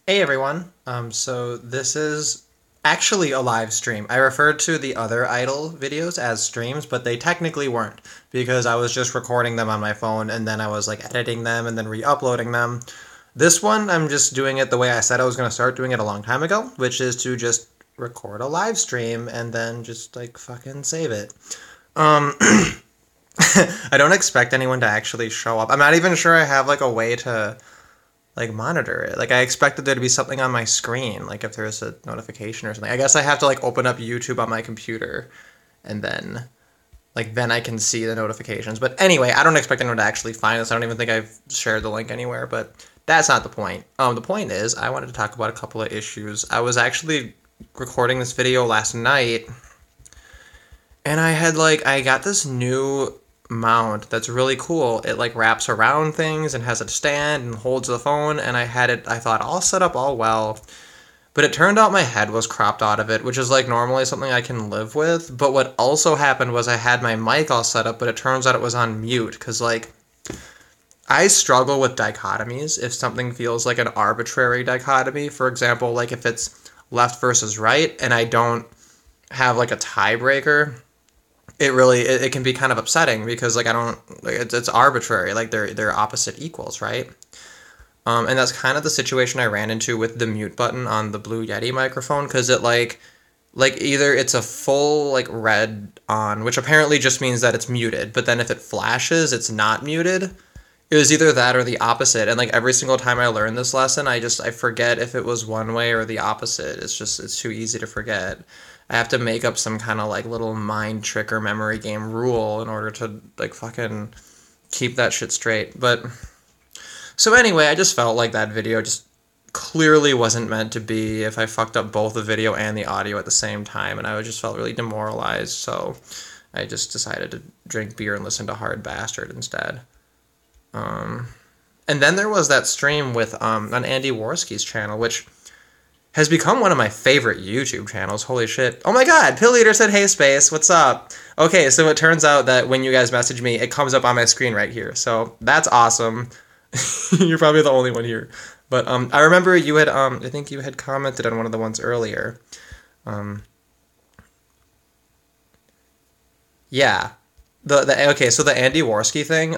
Hey everyone. So this is actually a live stream. I referred to the other idol videos as streams, but they technically weren't because I was just recording them on my phone and then I was like editing them and then re-uploading them. This one, I'm just doing it the way I said I was going to start doing it a long time ago, which is to just record a live stream and then just like fucking save it. Um, I don't expect anyone to actually show up. I'm not even sure I have like a way to like monitor it. Like I expected there to be something on my screen, like if there's a notification or something. I guess I have to like open up YouTube on my computer and then I can see the notifications. But anyway, I don't expect anyone to actually find this. I don't even think I've shared the link anywhere, but that's not the point. The point is I wanted to talk about a couple of issues. I was actually recording this video last night and I got this new mount that's really cool. It like wraps around things and has a stand and holds the phone, and I thought all set up all well. But it turned out my head was cropped out of it, which is like normally something I can live with. But what also happened was I had my mic all set up, but it turns out it was on mute cuz like I struggle with dichotomies if something feels like an arbitrary dichotomy. For example, like if it's left versus right and I don't have like a tiebreaker, it can be kind of upsetting because like I don't like it's arbitrary, like they're opposite equals, right? And that's kind of the situation I ran into with the mute button on the Blue Yeti microphone because it like either it's a full like red on, which apparently just means that it's muted, but then if it flashes it's not muted. It was either that or the opposite, and like every single time I learn this lesson I forget if it was one way or the opposite. It's too easy to forget. I have to make up some kind of like little mind trick or memory game rule in order to like fucking keep that shit straight. But so anyway, I just felt like that video just clearly wasn't meant to be if I fucked up both the video and the audio at the same time, and I just felt really demoralized. So I just decided to drink beer and listen to Hard Bastard instead. Um, and then there was that stream with on Andy Warski's channel, which has become one of my favorite YouTube channels. Holy shit. Oh my god, pilleater said, hey Space, what's up? Okay, so it turns out that when you guys message me, it comes up on my screen right here. So that's awesome. You're probably the only one here. But I remember you had, I think you had commented on one of the ones earlier. Um, yeah. Okay, so the Andy Warski thing,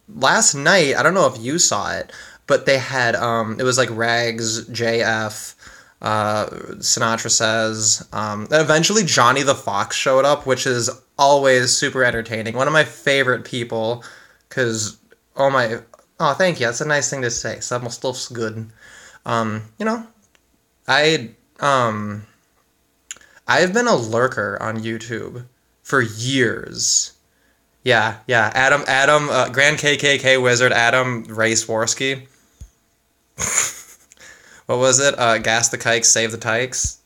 last night, I don't know if you saw it, but they had, it was like Rags, JF, Sinatra Says. Eventually, Johnny the Fox showed up, which is always super entertaining. One of my favorite people, because, oh, thank you. That's a nice thing to say. Some stuff's good. You know, I, I've been a lurker on YouTube for years. Yeah. Adam, Grand KKK Wizard, Adam Race Warski. What was it? Gas the kikes, save the tykes.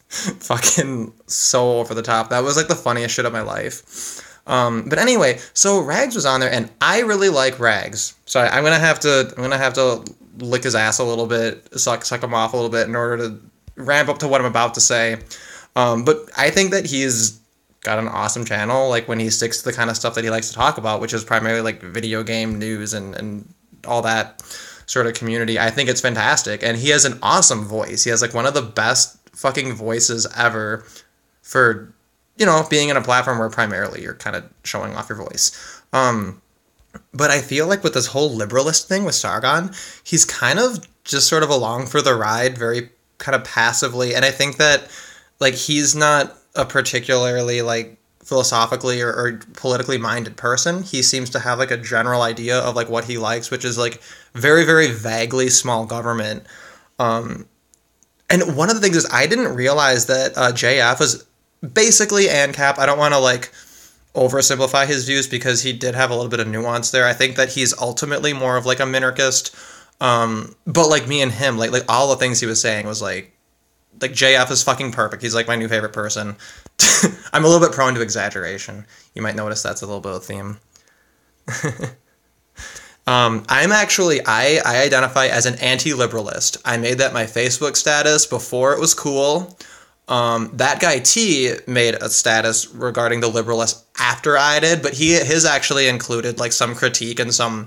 Fucking so over the top. That was like the funniest shit of my life. But anyway, so Rags was on there, and I really like Rags. So I'm gonna have to lick his ass a little bit, suck him off a little bit in order to ramp up to what I'm about to say. But I think that he's got an awesome channel, like when he sticks to the kind of stuff that he likes to talk about, which is primarily like video game news and all that sort of community. I think it's fantastic, and he has an awesome voice. He has like one of the best fucking voices ever for, being in a platform where primarily you're kind of showing off your voice. But I feel like with this whole liberalist thing with Sargon, he's kind of just sort of along for the ride, very kind of passively. And I think that like he's not a particularly like philosophically or politically minded person. He seems to have like a general idea of like what he likes, which is like very, very vaguely small government. And one of the things is I didn't realize that JF was basically ANCAP. I don't want to like oversimplify his views because he did have a little bit of nuance there. I think that he's ultimately more of like a minarchist. But like me and him, like all the things he was saying was like JF is fucking perfect. He's like my new favorite person. I'm a little bit prone to exaggeration. You might notice that's a little bit of a theme. I identify as an anti-liberalist. I made that my Facebook status before it was cool. That guy T made a status regarding the liberalist after I did, but his actually included like some critique and some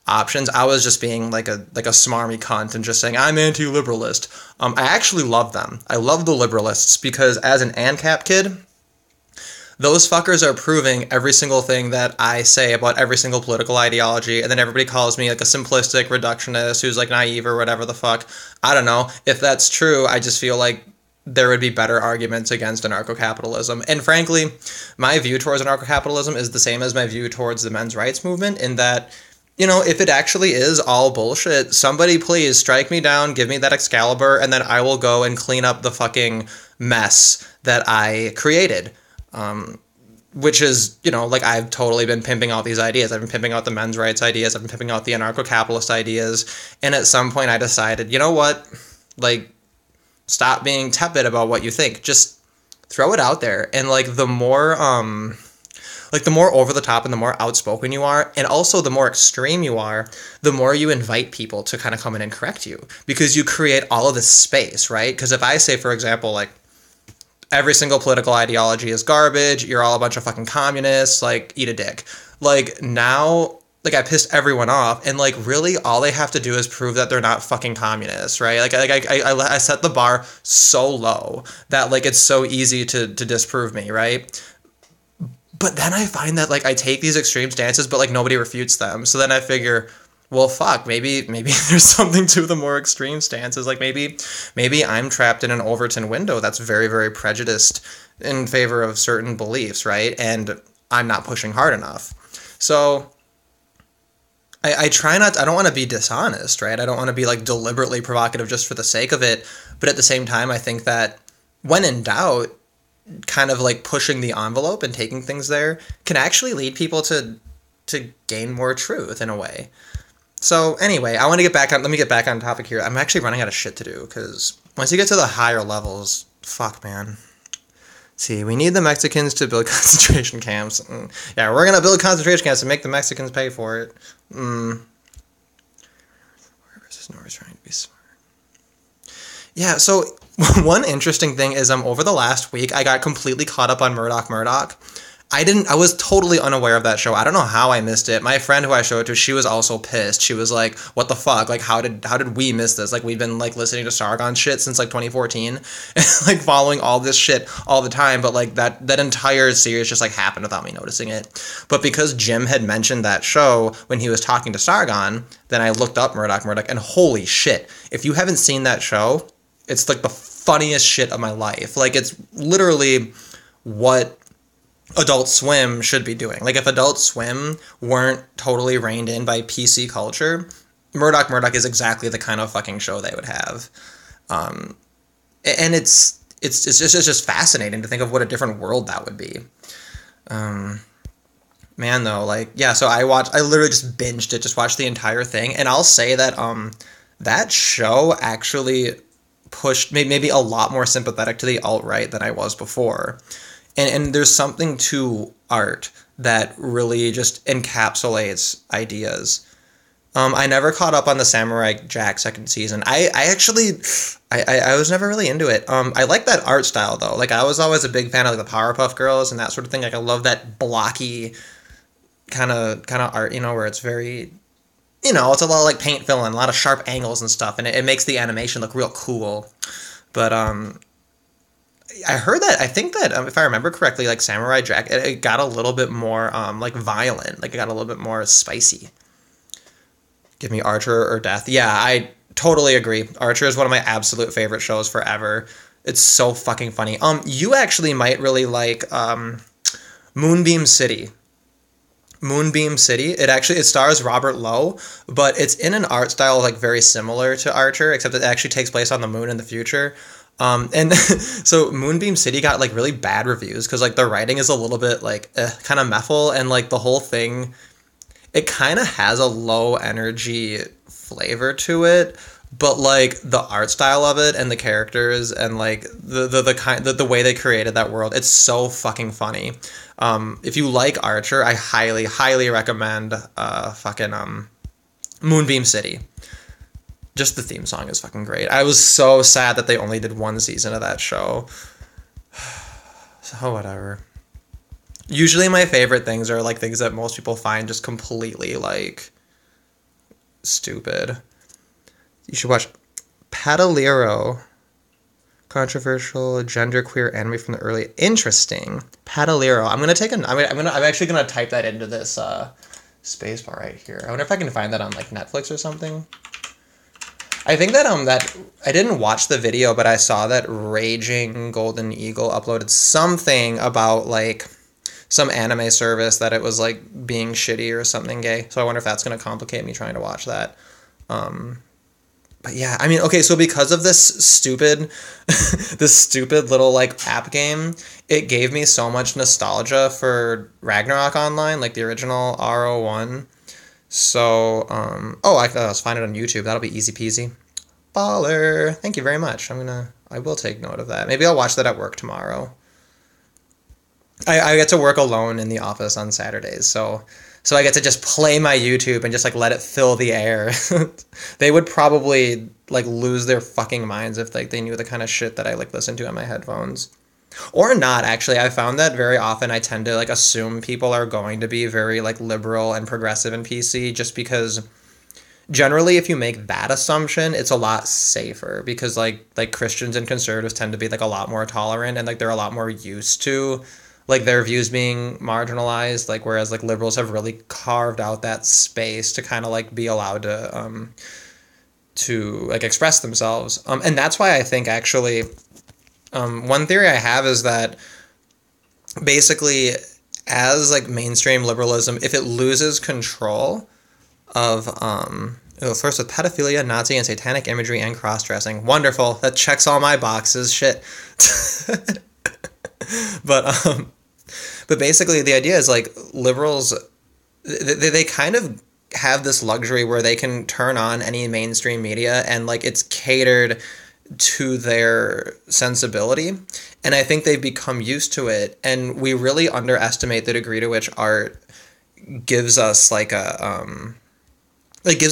options. I was just being like a smarmy cunt and just saying I'm anti-liberalist. I actually love them. I love the liberalists because as an ANCAP kid, those fuckers are proving every single thing that I say about every single political ideology, and then everybody calls me like a simplistic reductionist who's like naive or whatever the fuck. I don't know. If that's true, I just feel like there would be better arguments against anarcho-capitalism. And frankly, my view towards anarcho-capitalism is the same as my view towards the men's rights movement in that, you know, if it actually is all bullshit, somebody please strike me down, give me that Excalibur, and then I will go and clean up the fucking mess that I created. Which is, you know, like I've totally been pimping out these ideas. I've been pimping out the men's rights ideas. I've been pimping out the anarcho-capitalist ideas. And at some point I decided, you know what? Like, stop being tepid about what you think. Just throw it out there. And like the more over the top and the more outspoken you are, and also the more extreme you are, the more you invite people to kind of come in and correct you. Because you create all of this space, right? Because if I say, for example, like, every single political ideology is garbage, you're all a bunch of fucking communists, like, eat a dick. Like, now, like, I pissed everyone off, and, like, really, all they have to do is prove that they're not fucking communists, right? Like I set the bar so low that, like, it's so easy to disprove me, right? But then I find that, like, I take these extreme stances, but, like, nobody refutes them. So then I figure, well, fuck, maybe there's something to the more extreme stances. Like, maybe I'm trapped in an Overton window that's very, very prejudiced in favor of certain beliefs, right? And I'm not pushing hard enough. So I try not to, I don't want to be dishonest, right? I don't want to be, like, deliberately provocative just for the sake of it. But at the same time, I think that when in doubt, kind of, like, pushing the envelope and taking things there can actually lead people to gain more truth in a way. So anyway, let me get back on topic here. I'm actually running out of shit to do, because once you get to the higher levels, fuck, man. See, we need the Mexicans to build concentration camps. Yeah, we're going to build concentration camps and make the Mexicans pay for it. Where versus North is trying to be smart. Yeah, so one interesting thing is over the last week, I got completely caught up on Murdoch Murdoch. I was totally unaware of that show. I don't know how I missed it. My friend who I showed it to, she was also pissed. She was like, what the fuck? Like, how did we miss this? Like, we've been, like, listening to Sargon shit since, like, 2014. And, like, following all this shit all the time. But, like, that entire series just, like, happened without me noticing it. But because Jim had mentioned that show when he was talking to Sargon, then I looked up Murdoch Murdoch, and holy shit. If you haven't seen that show, it's, like, the funniest shit of my life. Like, it's literally what Adult Swim should be doing. Like, if Adult Swim weren't totally reined in by PC culture, Murdoch Murdoch is exactly the kind of fucking show they would have. And it's just fascinating to think of what a different world that would be. Man, though, like, yeah, so I literally just binged it, just watched the entire thing, and I'll say that that show actually pushed maybe a lot more sympathetic to the alt-right than I was before. And there's something to art that really just encapsulates ideas. I never caught up on the Samurai Jack second season. I was never really into it. I like that art style, though. Like, I was always a big fan of, like, the Powerpuff Girls and that sort of thing. Like, I love that blocky kind of art, you know, where it's very, you know, it's a lot of, like, paint filling, a lot of sharp angles and stuff, and it makes the animation look real cool. But I heard that, I think that, if I remember correctly, like, Samurai Jack, it got a little bit more, like, violent. Like, it got a little bit more spicy. Give me Archer or Death. Yeah, I totally agree. Archer is one of my absolute favorite shows forever. It's so fucking funny. You actually might really like, Moonbeam City. Moonbeam City. It stars Robert Lowe, but it's in an art style, like, very similar to Archer, except it actually takes place on the moon in the future. And so Moonbeam City got, like, really bad reviews because, like, the writing is a little bit, like, kind of mephil, and, like, the whole thing, it kind of has a low energy flavor to it, but, like, the art style of it and the characters and, like, the way they created that world, it's so fucking funny. If you like Archer, I highly, highly recommend Moonbeam City. Just the theme song is fucking great. I was so sad that they only did one season of that show. So whatever. Usually my favorite things are, like, things that most people find just completely, like, stupid. You should watch Padalero. Controversial genderqueer anime from the early. Interesting. Padalero. I'm actually gonna type that into this spacebar right here. I wonder if I can find that on like Netflix or something. I think that that I didn't watch the video, but I saw that Raging Golden Eagle uploaded something about like some anime service that it was like being shitty or something gay. So I wonder if that's gonna complicate me trying to watch that. But yeah, I mean, okay, so because of this stupid little like app game, it gave me so much nostalgia for Ragnarok Online, like the original RO1. So, let's find it on YouTube. That'll be easy peasy. Baller. Thank you very much. I will take note of that. Maybe I'll watch that at work tomorrow. I get to work alone in the office on Saturdays, so I get to just play my YouTube and just like let it fill the air. They would probably like lose their fucking minds if like they knew the kind of shit that I like listen to on my headphones. Or not, actually. I found that very often I tend to like assume people are going to be very like liberal and progressive in PC just because generally if you make that assumption, it's a lot safer because like Christians and conservatives tend to be like a lot more tolerant and like they're a lot more used to like their views being marginalized, like whereas like liberals have really carved out that space to kind of like be allowed to like express themselves. And that's why I think actually one theory I have is that basically as like mainstream liberalism, if it loses control of first with pedophilia, Nazi and satanic imagery and cross-dressing. Wonderful. That checks all my boxes. Shit. But basically the idea is like liberals, they kind of have this luxury where they can turn on any mainstream media and like it's catered to their sensibility. And I think they've become used to it. And we really underestimate the degree to which art gives us like gives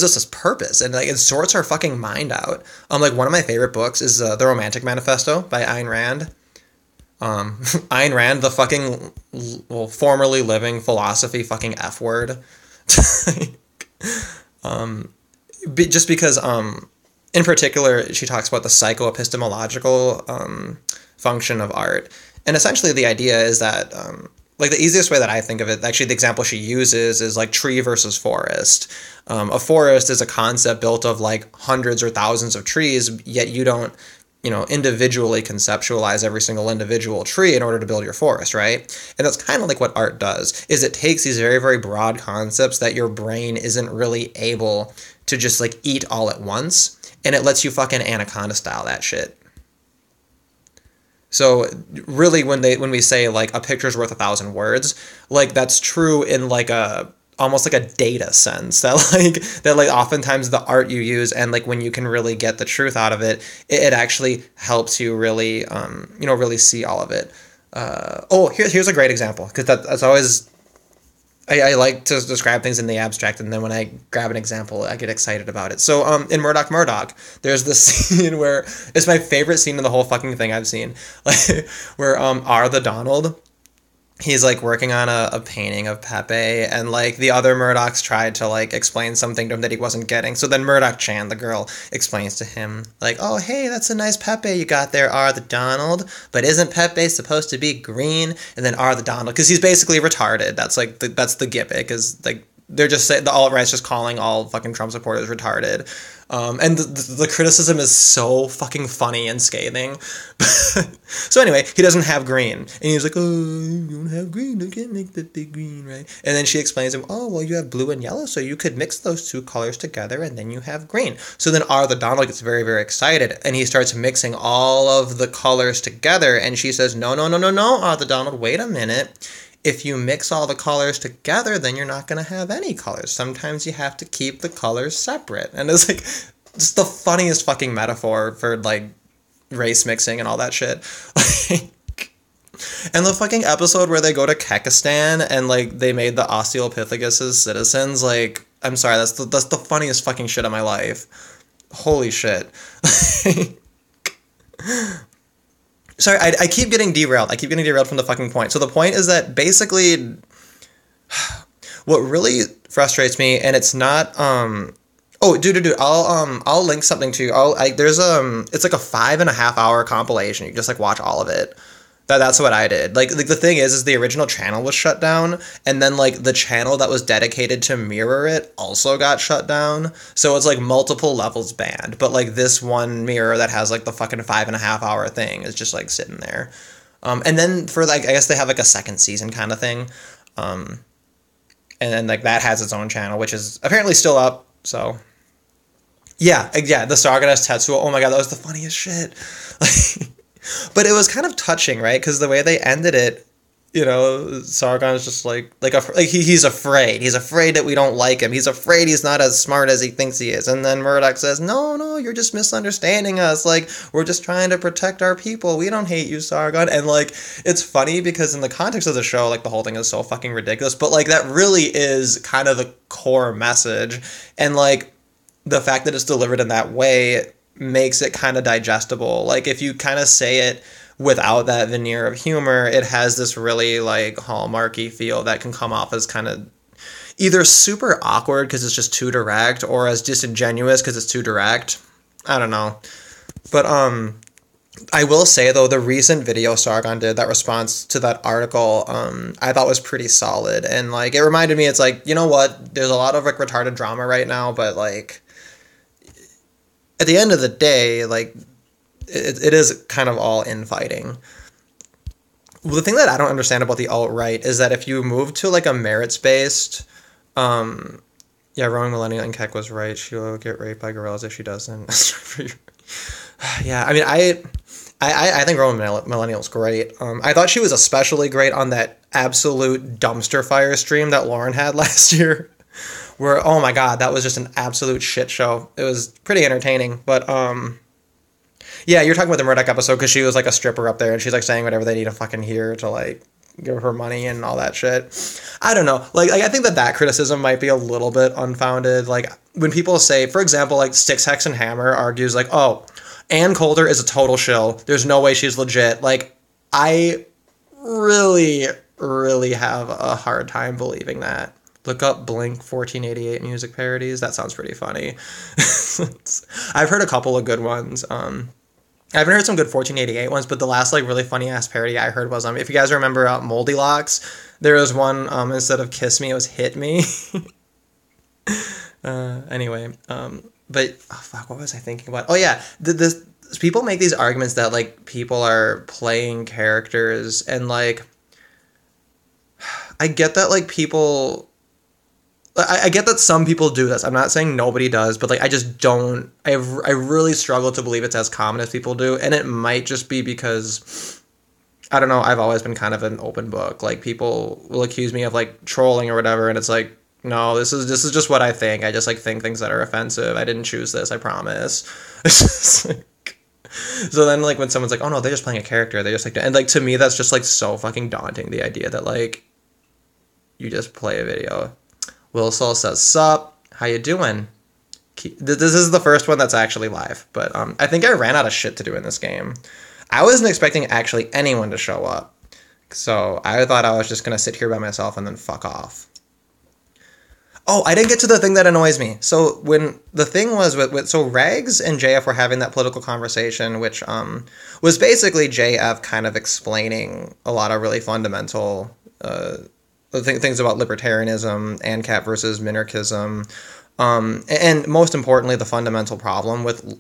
us this purpose and like it sorts our fucking mind out. Like one of my favorite books is The Romantic Manifesto by Ayn Rand. Ayn Rand, the fucking formerly living philosophy fucking F word. Just because in particular she talks about the psychoepistemological function of art, and essentially the idea is that like the easiest way that I think of it, actually the example she uses is like tree versus forest. A forest is a concept built of like hundreds or thousands of trees, yet you don't individually conceptualize every single individual tree in order to build your forest, right? And that's kind of like what art does, is it takes these very, very broad concepts that your brain isn't really able to just like eat all at once, and it lets you fucking Anaconda style that shit. So really when we say like a picture's worth 1,000 words, like that's true in like almost like a data sense that oftentimes the art you use and like when you can really get the truth out of it, it actually helps you really really see all of it. Here's a great example, because that's always I like to describe things in the abstract, and then when I grab an example I get excited about it. So in Murdoch Murdoch, there's this scene where it's my favorite scene in the whole fucking thing I've seen, like where R the Donald, he's like working on a painting of Pepe, and like the other Murdochs tried to like explain something to him that he wasn't getting. So then Murdoch Chan, the girl, explains to him like, "Oh, hey, that's a nice Pepe you got there, R the Donald. But isn't Pepe supposed to be green?" And then R the Donald, because he's basically retarded. That's like that's the gimmick, is like they're just saying the alt-right's just calling all fucking Trump supporters retarded. And the criticism is so fucking funny and scathing. So anyway, he doesn't have green. And he's like, "Oh, you don't have green. I can't make that big green, right?" And then she explains to him, "Oh, well, you have blue and yellow, so you could mix those two colors together, and then you have green." So then R the Donald gets very, very excited, and he starts mixing all of the colors together. And she says, "No, R the Donald, wait a minute. If you mix all the colors together, then you're not going to have any colors. Sometimes you have to keep the colors separate." And it's like just the funniest fucking metaphor for like race mixing and all that shit. And the fucking episode where they go to Kekistan and like they made the Australopithecus citizens, like, I'm sorry, that's the funniest fucking shit of my life. Holy shit. Sorry, I keep getting derailed. I keep getting derailed from the fucking point. So the point is that basically what really frustrates me, and it's not Oh, dude, I'll link something to you. There's it's like a 5.5 hour compilation. You just like watch all of it. That's what I did. Like the thing is the original channel was shut down, and then like the channel that was dedicated to mirror it also got shut down. So it's like multiple levels banned. But like this one mirror that has like the fucking 5.5 hour thing is just like sitting there. And then for like I guess they have like a second season kind of thing. And then like that has its own channel, which is apparently still up. So yeah, the Sargeras Tetsuo. Oh my god, that was the funniest shit. Like, but it was kind of touching, right? Because the way they ended it, you know, Sargon's just he's afraid. He's afraid that we don't like him. He's afraid he's not as smart as he thinks he is. And then Murdoch says, no, you're just misunderstanding us. Like, we're just trying to protect our people. We don't hate you, Sargon. And, like, it's funny because in the context of the show, like, the whole thing is so fucking ridiculous. But, like, that really is kind of the core message. And, like, the fact that it's delivered in that way makes it kind of digestible. Like, if you kind of say it without that veneer of humor, it has this really like hallmarky feel that can come off as kind of either super awkward because it's just too direct, or as disingenuous because it's too direct. I don't know. But I will say though, the recent video Sargon did, that response to that article, I thought was pretty solid. And like it reminded me, it's like, you know what, there's a lot of like retarded drama right now, but like at the end of the day, like it is kind of all infighting. Well, the thing that I don't understand about the alt-right is that if you move to like a merits-based, yeah, Rowan Millennial and Keck was right. She'll get raped by gorillas if she doesn't. Yeah, I mean, I think Rowan Millennial's great. I thought she was especially great on that absolute dumpster fire stream that Lauren had last year, where, oh my god, that was just an absolute shit show. It was pretty entertaining, but yeah, you're talking about the Murdoch episode because she was like a stripper up there and she's like saying whatever they need to fucking hear to like give her money and all that shit. I don't know. Like I think that criticism might be a little bit unfounded. Like when people say, for example, like Styx, Hex, and Hammer argues like, oh, Ann Coulter is a total shill. There's no way she's legit. Like I really, really have a hard time believing that. Look up Blink 1488 music parodies. That sounds pretty funny. I've heard a couple of good ones. I haven't heard some good 1488 ones, but the last like really funny ass parody I heard was if you guys remember Moldy Locks, there was one instead of Kiss Me, it was Hit Me. Anyway, but oh fuck, what was I thinking about? Oh yeah, this people make these arguments that like people are playing characters, and like I get that like people. I get that some people do this. I'm not saying nobody does, but like I just don't. I really struggle to believe it's as common as people do, and it might just be because I don't know. I've always been kind of an open book. Like people will accuse me of like trolling or whatever, and it's like no, this is just what I think. I just like think things that are offensive. I didn't choose this. I promise. It's just like, so then like when someone's like, oh no, they're just playing a character. They just like, and like to me that's just like so fucking daunting. The idea that like you just play a video. Will Soul says, sup, how you doing? This is the first one that's actually live, but I think I ran out of shit to do in this game. I wasn't expecting actually anyone to show up, so I thought I was just going to sit here by myself and then fuck off. Oh, I didn't get to the thing that annoys me. So when the thing was so Rags and JF were having that political conversation, which was basically JF kind of explaining a lot of really fundamental things about libertarianism, ANCAP versus minarchism, and most importantly, the fundamental problem with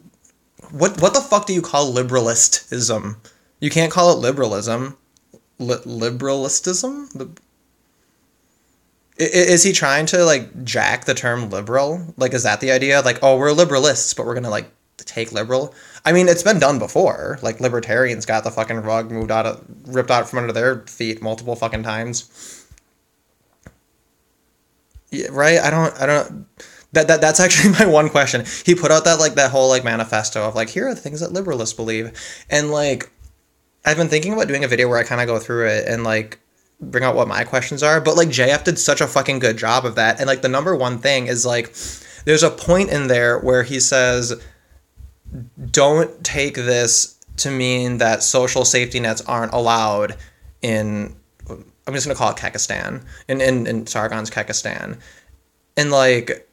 what the fuck do you call liberalistism? You can't call it liberalism. Liberalistism? Is he trying to like jack the term liberal? Like, is that the idea? Like, oh, we're liberalists, but we're gonna like take liberal? I mean, it's been done before. Like, libertarians got the fucking rug ripped out from under their feet multiple fucking times. Yeah, right? I don't that's actually my one question. He put out that whole like manifesto of like, here are the things that liberalists believe. And like I've been thinking about doing a video where I kind of go through it and like bring out what my questions are, but like JF did such a fucking good job of that. And like the number one thing is like there's a point in there where he says don't take this to mean that social safety nets aren't allowed in, I'm just going to call it Kekistan, in Sargon's Kekistan. And, like,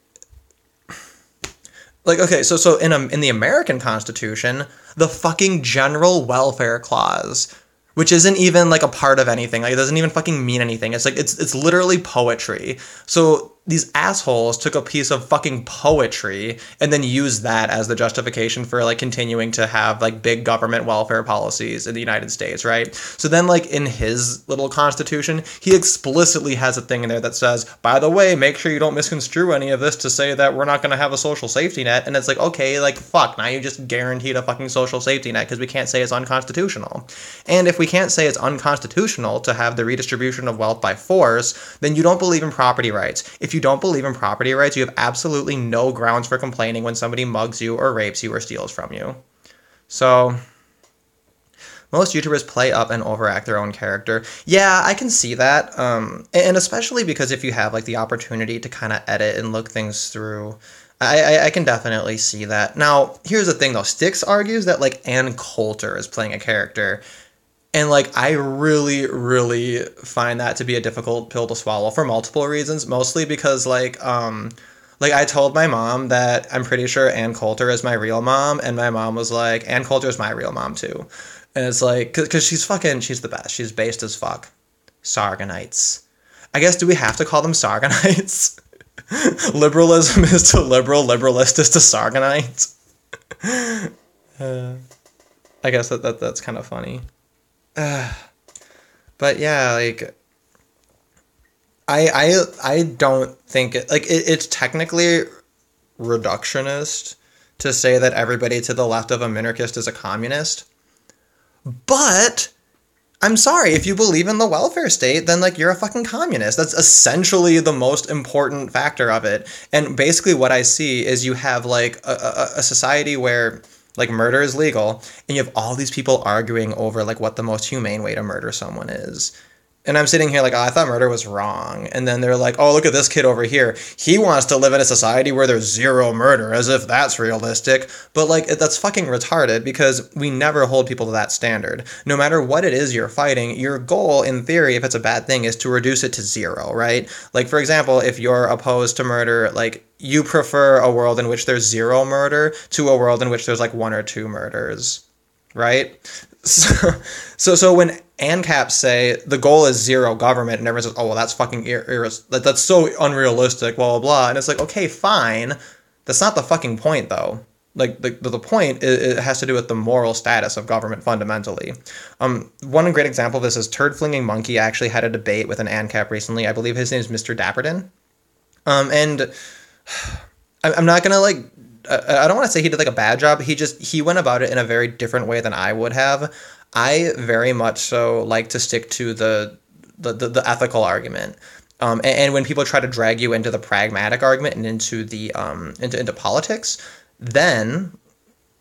Like, okay, so in the American Constitution, the fucking general welfare clause, which isn't even like a part of anything, like it doesn't even fucking mean anything. It's like it's literally poetry. So these assholes took a piece of fucking poetry and then used that as the justification for like continuing to have like big government welfare policies in the United States, right? So then like in his little constitution, he explicitly has a thing in there that says, by the way, make sure you don't misconstrue any of this to say that we're not going to have a social safety net. And it's like, okay, like fuck, now you just guaranteed a fucking social safety net because we can't say it's unconstitutional. And if we can't say it's unconstitutional to have the redistribution of wealth by force, then you don't believe in property rights. If you don't believe in property rights, you have absolutely no grounds for complaining when somebody mugs you or rapes you or steals from you. So, most YouTubers play up and overact their own character. Yeah, I can see that. And especially because if you have like the opportunity to kind of edit and look things through, I can definitely see that. Now, here's the thing though. Styx argues that like Ann Coulter is playing a character. And, like, I really, really find that to be a difficult pill to swallow for multiple reasons. Mostly because, like I told my mom that I'm pretty sure Ann Coulter is my real mom. And my mom was like, Ann Coulter is my real mom, too. And it's like, because she's the best. She's based as fuck. Sargonites. I guess, do we have to call them Sargonites? Liberalism is to liberal, liberalist is to Sargonite. I guess that's kind of funny. But yeah, like I don't think it's technically reductionist to say that everybody to the left of a minarchist is a communist. But I'm sorry, if you believe in the welfare state, then like you're a fucking communist. That's essentially the most important factor of it. And basically what I see is you have like a society where like murder is legal, and you have all these people arguing over like what the most humane way to murder someone is. And I'm sitting here like, oh, I thought murder was wrong. And then they're like, oh, look at this kid over here. He wants to live in a society where there's zero murder, as if that's realistic. But like, that's fucking retarded because we never hold people to that standard. No matter what it is you're fighting, your goal, in theory, if it's a bad thing, is to reduce it to zero, right? Like, for example, if you're opposed to murder, like, you prefer a world in which there's zero murder to a world in which there's like 1 or 2 murders, right? So when ANCAPs say the goal is zero government, and everyone says, oh, well, that's fucking that's so unrealistic, blah, blah, blah. And it's like, okay, fine. That's not the fucking point, though. Like, the point, it has to do with the moral status of government, fundamentally. One great example of this is Turd Flinging Monkey actually had a debate with an ANCAP recently. I believe his name is Mr. Dapperton. And I'm not going to, like, I don't want to say he did like a bad job. He went about it in a very different way than I would have. I very much so like to stick to the ethical argument. And when people try to drag you into the pragmatic argument and into the into politics, then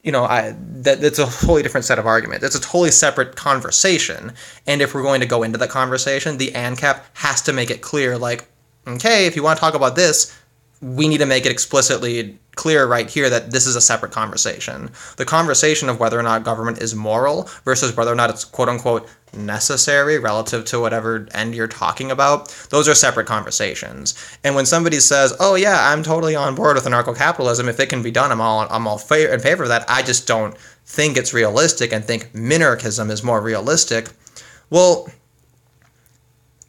that's a totally different set of arguments. It's a totally separate conversation. And if we're going to go into the conversation, the ANCAP has to make it clear, like, okay, if you want to talk about this, we need to make it explicitly clear right here that this is a separate conversation. The conversation of whether or not government is moral versus whether or not it's quote-unquote necessary relative to whatever end you're talking about, those are separate conversations. And when somebody says, oh yeah, I'm totally on board with anarcho-capitalism, if it can be done, I'm all in favor of that, I just don't think it's realistic and think minarchism is more realistic, well,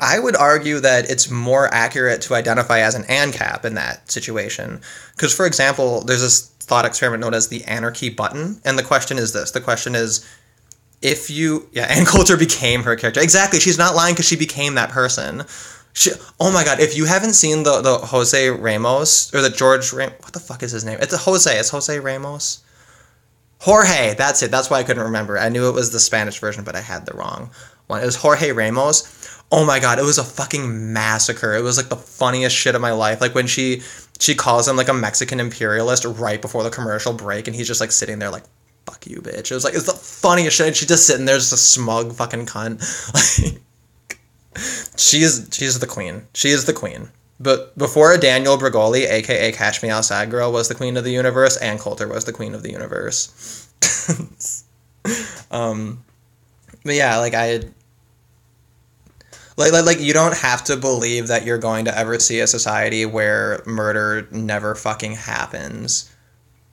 I would argue that it's more accurate to identify as an ANCAP in that situation. Because, for example, there's this thought experiment known as the anarchy button. And the question is this. The question is, if you... Yeah, Ann Coulter became her character. Exactly. She's not lying because she became that person. Oh my god, if you haven't seen the Jose Ramos, or the George... What the fuck is his name? It's Jose Ramos? Jorge, that's it. That's why I couldn't remember. I knew it was the Spanish version, but I had the wrong one. It was Jorge Ramos. Oh my god, it was a fucking massacre. It was like the funniest shit of my life. Like when she calls him like a Mexican imperialist right before the commercial break, and he's just like sitting there like, fuck you, bitch. It was like, it's the funniest shit. And she's just sitting there just a smug fucking cunt. Like, she is the queen. She is the queen. But before Daniel Bregoli, aka Catch Me Outside Girl, was the queen of the universe, Ann Coulter was the queen of the universe. But yeah, like Like you don't have to believe that you're going to ever see a society where murder never fucking happens.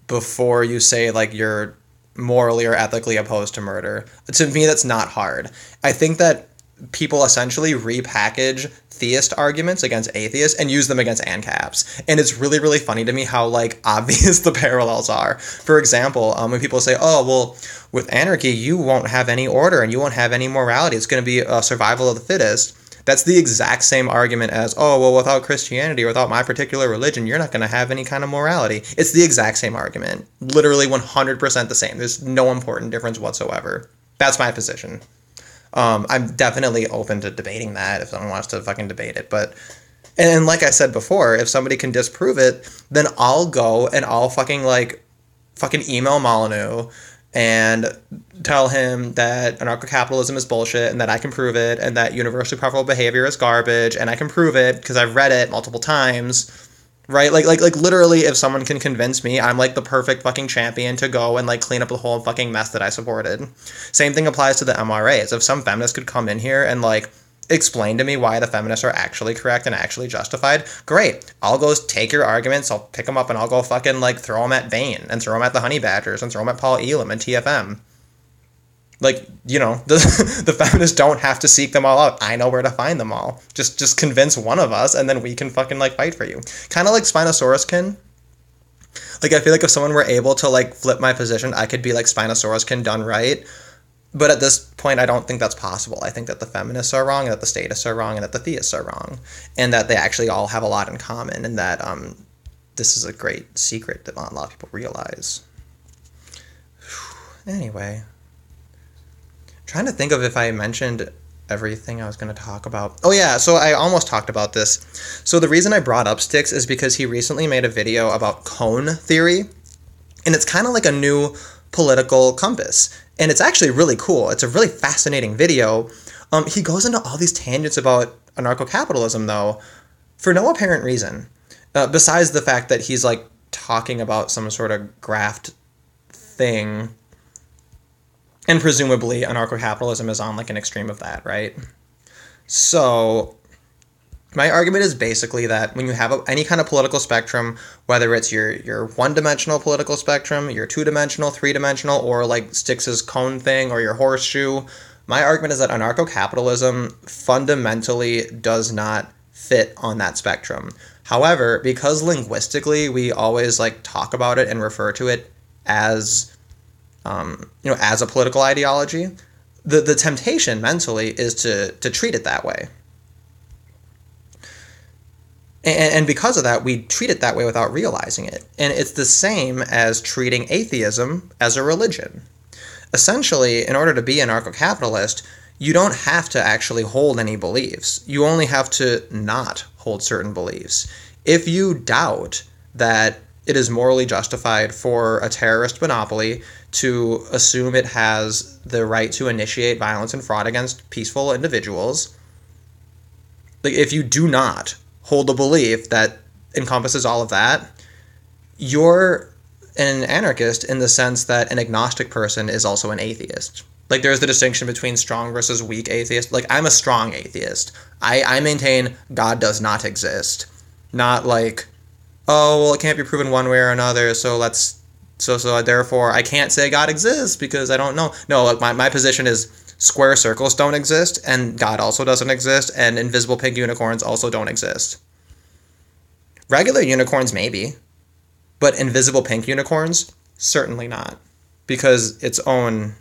before you say like you're morally or ethically opposed to murder. To me, that's not hard. I think that people essentially repackage theist arguments against atheists and use them against ANCAPs. And it's really, really funny to me how, like, obvious the parallels are. For example, when people say, oh, well, with anarchy, you won't have any order and you won't have any morality. It's going to be a survival of the fittest. That's the exact same argument as, oh, well, without Christianity or without my particular religion, you're not going to have any kind of morality. It's the exact same argument. Literally 100% the same. There's no important difference whatsoever. That's my position. I'm definitely open to debating that if someone wants to fucking debate it. But, and like I said before, if somebody can disprove it, then I'll go and I'll fucking email Molyneux and tell him that anarcho-capitalism is bullshit and that I can prove it and that universally preferable behavior is garbage and I can prove it because I've read it multiple times, right? Like literally if someone can convince me, I'm like the perfect fucking champion to go and like clean up the whole fucking mess that I supported. Same thing applies to the MRAs. If some feminist could come in here and like explain to me why the feminists are actually correct and actually justified, great. I'll go take your arguments, I'll pick them up, and I'll go fucking, like, throw them at Bain, and throw them at the Honey Badgers, and throw them at Paul Elam and TFM. Like, you know, the feminists don't have to seek them all out. I know where to find them all. Just convince one of us, and then we can fucking, like, fight for you. Kind of like Spinosaurus can. Like, I feel like if someone were able to, like, flip my position, I could be like Spinosaurus can done right. But at this point, I don't think that's possible. I think that the feminists are wrong, and that the statists are wrong, and that the theists are wrong, and that they actually all have a lot in common, and that this is a great secret that not a lot of people realize. Anyway, I'm trying to think of if I mentioned everything I was going to talk about. Oh yeah, so I almost talked about this. So the reason I brought up Styx is because he recently made a video about cone theory, and it's kind of like a new political compass. And it's actually really cool. It's a really fascinating video. He goes into all these tangents about anarcho-capitalism, though, for no apparent reason. Besides the fact that he's, like, talking about some sort of graft thing. And presumably anarcho-capitalism is on, like, an extreme of that, right? So my argument is basically that when you have any kind of political spectrum, whether it's your one-dimensional political spectrum, your two-dimensional, three-dimensional, or like Styx's cone thing, or your horseshoe, my argument is that anarcho-capitalism fundamentally does not fit on that spectrum. However, because linguistically we always like talk about it and refer to it as, as a political ideology, the temptation mentally is to treat it that way. And because of that, we treat it that way without realizing it. And it's the same as treating atheism as a religion. Essentially, in order to be anarcho-capitalist, you don't have to actually hold any beliefs. You only have to not hold certain beliefs. If you doubt that it is morally justified for a terrorist monopoly to assume it has the right to initiate violence and fraud against peaceful individuals, like if you do not hold a belief that encompasses all of that, you're an anarchist in the sense that an agnostic person is also an atheist. Like, there's the distinction between strong versus weak atheist. Like, I'm a strong atheist. I maintain God does not exist. Not like, oh, well, it can't be proven one way or another, so therefore I can't say God exists because I don't know. No, like, my position is square circles don't exist, and God also doesn't exist, and invisible pink unicorns also don't exist. Regular unicorns, maybe, but invisible pink unicorns, certainly not, because its own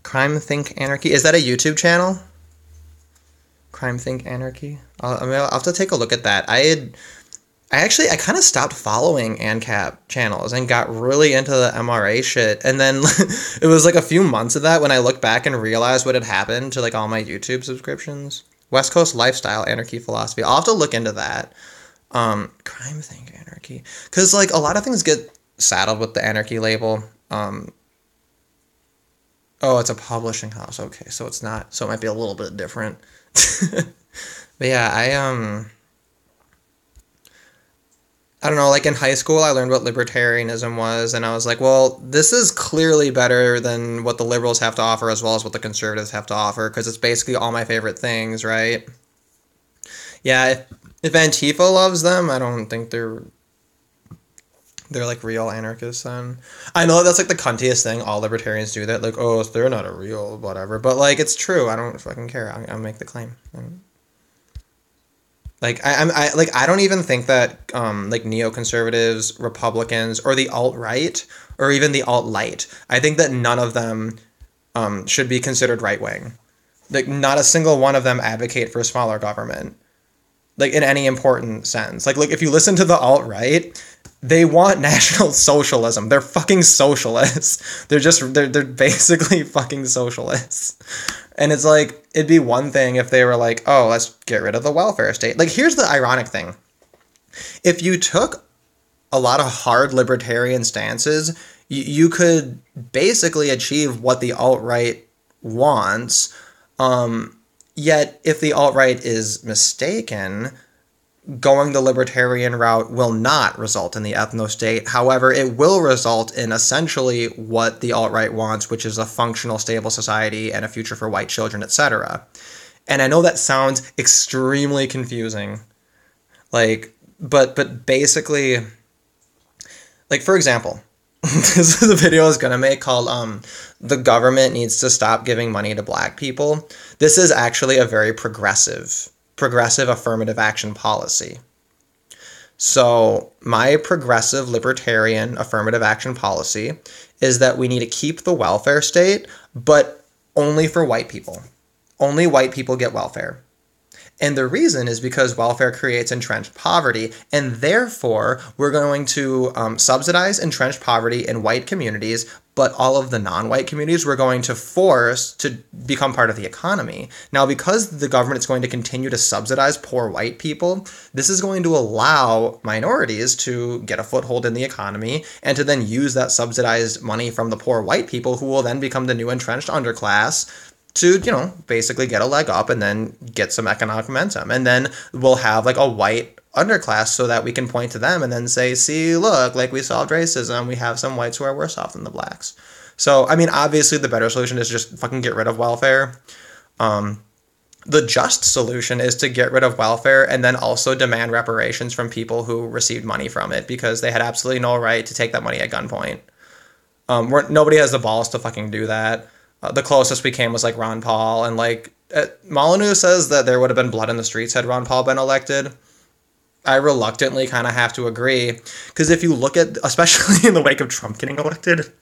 Crime Think Anarchy. Is that a YouTube channel? Crime Think Anarchy? I'll have to take a look at that. I kind of stopped following ANCAP channels and got really into the MRA shit. And then it was like a few months of that when I looked back and realized what had happened to like all my YouTube subscriptions. West Coast Lifestyle Anarchy Philosophy. I'll have to look into that. Crime Think Anarchy. Because like a lot of things get saddled with the anarchy label. Oh, it's a publishing house. Okay, so it's not. So it might be a little bit different. But yeah, I don't know, like in high school, I learned what libertarianism was, and I was like, well, this is clearly better than what the liberals have to offer as well as what the conservatives have to offer, because it's basically all my favorite things, right? Yeah, if Antifa loves them, I don't think they're They're like real anarchists then. I know that's like the cuntiest thing. All libertarians do that. Like, oh, they're not a real whatever. But like, it's true. I don't fucking care. I'll make the claim. Like I don't even think that like neoconservatives, Republicans, or the alt-right, or even the alt-light, I think that none of them should be considered right-wing. Like, not a single one of them advocate for smaller government, like in any important sense. Like if you listen to the alt-right, they want national socialism. They're fucking socialists. They're basically fucking socialists. And it's like, it'd be one thing if they were like, oh, let's get rid of the welfare state. Like, here's the ironic thing. If you took a lot of hard libertarian stances, you could basically achieve what the alt-right wants. Yet, if the alt-right is mistaken, going the libertarian route will not result in the ethno-state. However, it will result in essentially what the alt-right wants, which is a functional, stable society and a future for white children, etc. And I know that sounds extremely confusing. Like, but basically, like, for example, this is a video I was going to make called The Government Needs to Stop Giving Money to Black People. This is actually a very progressive affirmative action policy. So my progressive libertarian affirmative action policy is that we need to keep the welfare state, but only for white people. Only white people get welfare. And the reason is because welfare creates entrenched poverty, and therefore we're going to subsidize entrenched poverty in white communities, but all of the non-white communities we're going to force to become part of the economy. Now, because the government is going to continue to subsidize poor white people, this is going to allow minorities to get a foothold in the economy and to then use that subsidized money from the poor white people, who will then become the new entrenched underclass, to, you know, basically get a leg up and then get some economic momentum. And then we'll have like a white underclass so that we can point to them and then say, see, look, like, we solved racism. We have some whites who are worse off than the blacks. So, I mean, obviously the better solution is just fucking get rid of welfare. The just solution is to get rid of welfare and then also demand reparations from people who received money from it, because they had absolutely no right to take that money at gunpoint. Nobody has the balls to fucking do that. The closest we came was like Ron Paul, and like Molyneux says that there would have been blood in the streets had Ron Paul been elected. I reluctantly kind of have to agree, because if you look at, especially in the wake of Trump getting elected,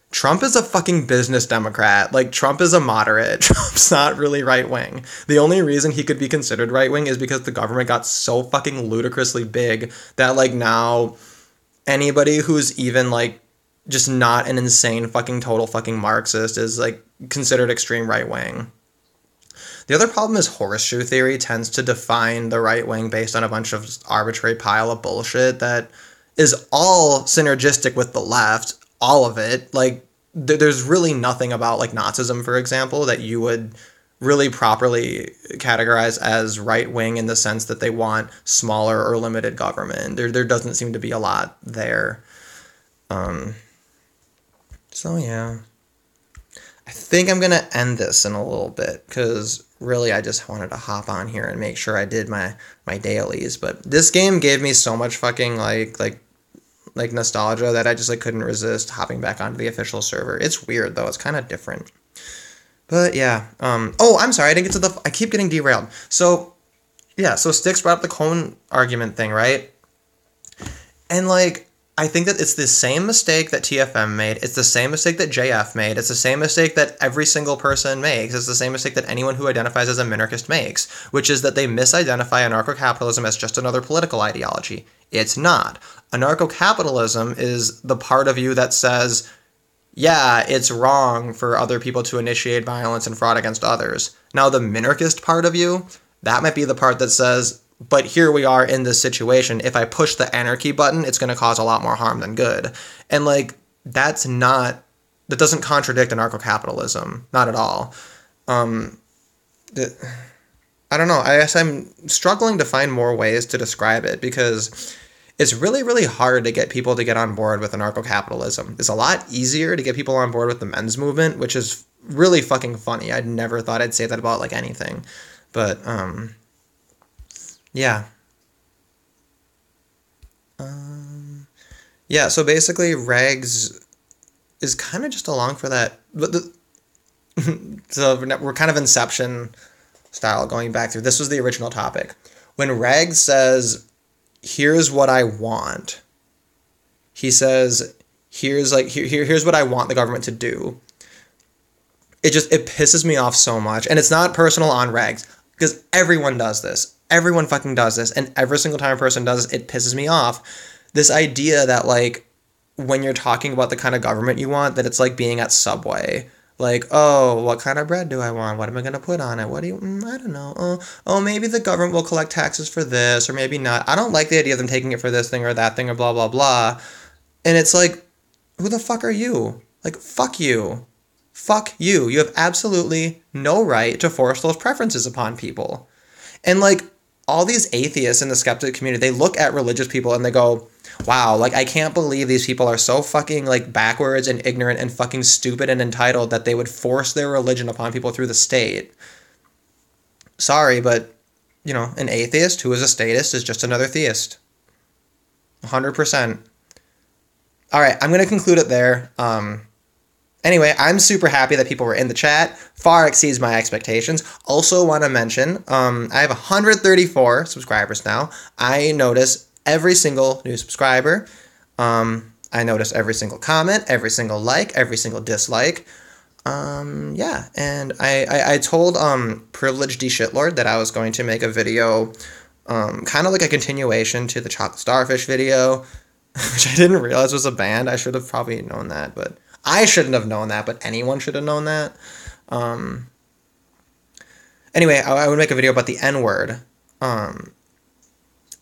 Trump is a fucking business Democrat. Like, Trump is a moderate. Trump's not really right wing. The only reason he could be considered right wing is because the government got so fucking ludicrously big that like now anybody who's even like just not an insane fucking total fucking Marxist is like considered extreme right wing. The other problem is horseshoe theory tends to define the right wing based on a bunch of arbitrary pile of bullshit that is all synergistic with the left, all of it. Like, there's really nothing about like Nazism, for example, that you would really properly categorize as right wing in the sense that they want smaller or limited government. There doesn't seem to be a lot there. So yeah, I think I'm going to end this in a little bit, because really I just wanted to hop on here and make sure I did my dailies. But this game gave me so much fucking like nostalgia that I just like couldn't resist hopping back onto the official server. It's weird though. It's kind of different. But yeah. Oh, I'm sorry. I didn't get to I keep getting derailed. So yeah. So Styx brought up the cone argument thing, right? And like, I think that it's the same mistake that TFM made. It's the same mistake that JF made. It's the same mistake that every single person makes. It's the same mistake that anyone who identifies as a minarchist makes, which is that they misidentify anarcho-capitalism as just another political ideology. It's not. Anarcho-capitalism is the part of you that says, yeah, it's wrong for other people to initiate violence and fraud against others. Now, the minarchist part of you, that might be the part that says, but here we are in this situation. If I push the anarchy button, it's going to cause a lot more harm than good. And like, that doesn't contradict anarcho-capitalism. Not at all. I don't know. I guess I'm struggling to find more ways to describe it, because it's really, really hard to get people to get on board with anarcho-capitalism. It's a lot easier to get people on board with the men's movement, which is really fucking funny. I'd never thought I'd say that about like anything. But, yeah. Yeah, so basically Regs is kind of just along for that. But so we're kind of Inception style going back through. This was the original topic. When Regs says, here's what I want, he says, here's what I want the government to do. It pisses me off so much. And it's not personal on Regs, because everyone does this. Everyone fucking does this. And every single time a person does this, it pisses me off. This idea that, like, when you're talking about the kind of government you want, that it's like being at Subway. Like, oh, what kind of bread do I want? What am I going to put on it? What do you, I don't know. Oh, maybe the government will collect taxes for this, or maybe not. I don't like the idea of them taking it for this thing or that thing or blah, blah, blah. And it's like, who the fuck are you? Like, fuck you. Fuck you. You have absolutely no right to force those preferences upon people. And, like, all these atheists in the skeptic community, they look at religious people and they go, wow, like, I can't believe these people are so fucking, like, backwards and ignorant and fucking stupid and entitled that they would force their religion upon people through the state. Sorry, but, you know, an atheist who is a statist is just another theist. 100%. All right, I'm going to conclude it there. Anyway, I'm super happy that people were in the chat. Far exceeds my expectations. Also want to mention, I have 134 subscribers now. I notice every single new subscriber. I notice every single comment, every single like, every single dislike. Yeah, and I told Privileged D Shitlord that I was going to make a video, kind of like a continuation to the Chocolate Starfish video, which I didn't realize was a band. I should have probably known that, but I shouldn't have known that, but anyone should have known that. Anyway, I would make a video about the N-word.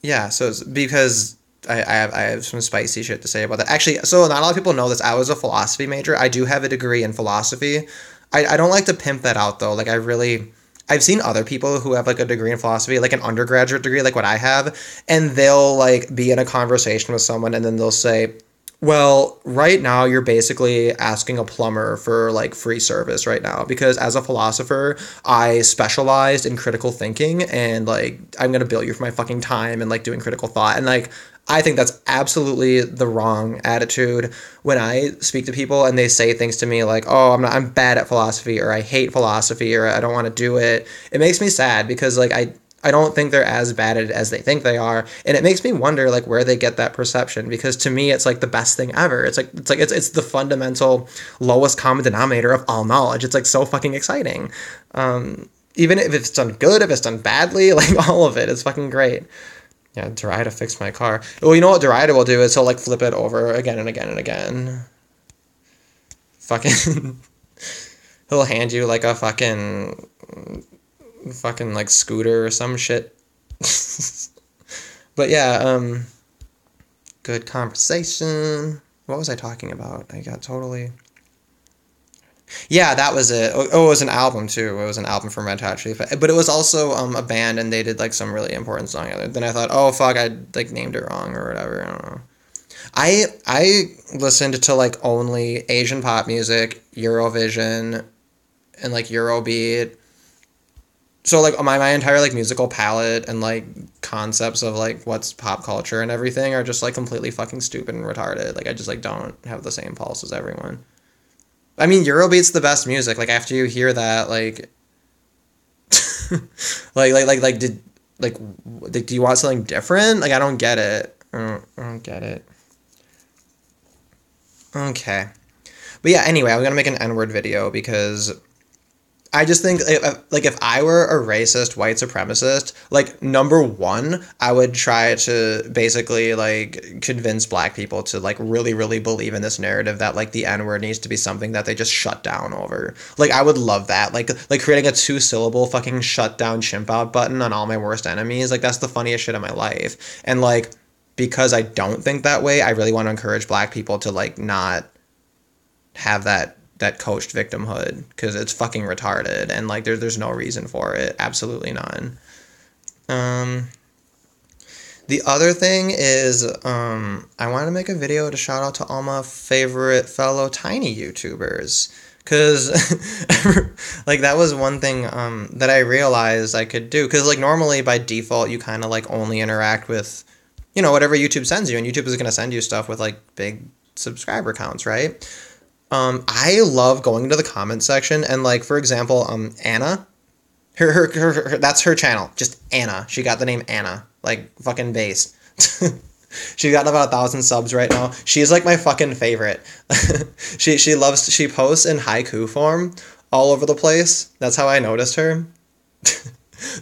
Yeah, so it's because I have some spicy shit to say about that. Actually, so not a lot of people know this. I was a philosophy major. I do have a degree in philosophy. I don't like to pimp that out, though. Like, I've seen other people who have, like, a degree in philosophy, like an undergraduate degree, like what I have, and they'll, like, be in a conversation with someone, and then they'll say, well, right now you're basically asking a plumber for, like, free service right now, because as a philosopher, I specialized in critical thinking, and, like, I'm gonna bill you for my fucking time and, like, doing critical thought. And, like, I think that's absolutely the wrong attitude. When I speak to people and they say things to me like, oh, I'm bad at philosophy, or I hate philosophy, or I don't want to do it, it makes me sad, because, like, I don't think they're as bad at it as they think they are, and it makes me wonder, like, where they get that perception, because to me it's like the best thing ever. It's the fundamental lowest common denominator of all knowledge. It's, like, so fucking exciting. Even if it's done good, if it's done badly, like, all of it is fucking great. Yeah, Derrida fixed my car. Well, you know what Derrida will do is he'll, like, flip it over again and again and again. Fucking he'll hand you, like, a fucking like scooter or some shit. But yeah, good conversation. What was I talking about? I got totally... Yeah, that was it. Oh, it was an album too. It was an album from Red Hot Chili Peppers. But it was also a band, and they did, like, some really important song. Then I thought, oh fuck, I, like, named it wrong or whatever. I don't know. I listened to, like, only Asian pop music, Eurovision, and, like, Eurobeat. So, like, my entire, like, musical palette and, like, concepts of, like, what's pop culture and everything are just, like, completely fucking stupid and retarded. Like, I just, like, don't have the same pulse as everyone. I mean, Eurobeat's the best music. Like, after you hear that, like, do you want something different? Like, I don't get it. I don't get it. Okay. But yeah, anyway, I'm gonna make an N-word video because I just think, if I were a racist white supremacist, like, number one, I would try to basically, like, convince black people to, like, really, really believe in this narrative that, like, the N-word needs to be something that they just shut down over. Like, I would love that. Like creating a 2-syllable fucking shut down chimp out button on all my worst enemies. Like, that's the funniest shit of my life. And, like, because I don't think that way, I really want to encourage black people to, like, not have that coached victimhood, because it's fucking retarded, and, like, there's no reason for it. Absolutely none. The other thing is, I want to make a video to shout out to all my favorite fellow tiny YouTubers, because, like, that was one thing that I realized I could do, because, like, normally by default you kind of, like, only interact with you know, whatever YouTube sends you, and YouTube is gonna send you stuff with like big subscriber counts, right? I love going to the comment section and like, for example, Anna, her that's her channel, just Anna. She got the name Anna, like fucking base. She's got about 1,000 subs right now. She's like my fucking favorite. She posts in haiku form all over the place. That's how I noticed her.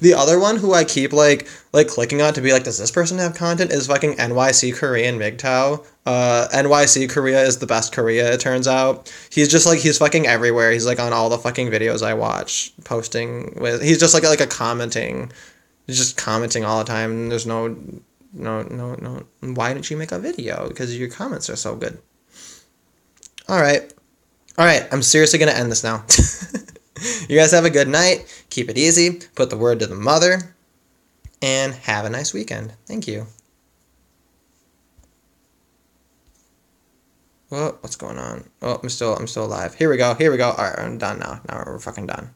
The other one who I keep like clicking on to be like, does this person have content, is fucking NYC Korean MGTOW. NYC Korea is the best Korea, it turns out. He's just like, he's fucking everywhere. He's like on all the fucking videos I watch, posting with, he's just like a commenting. He's just commenting all the time. There's no. Why didn't you make a video? Because your comments are so good. All right. I'm seriously going to end this now. You guys have a good night. Keep it easy. Put the word to the mother. And have a nice weekend. Thank you. Oh, what's going on? Oh, I'm still alive. Here we go. All right, I'm done now. Now we're fucking done.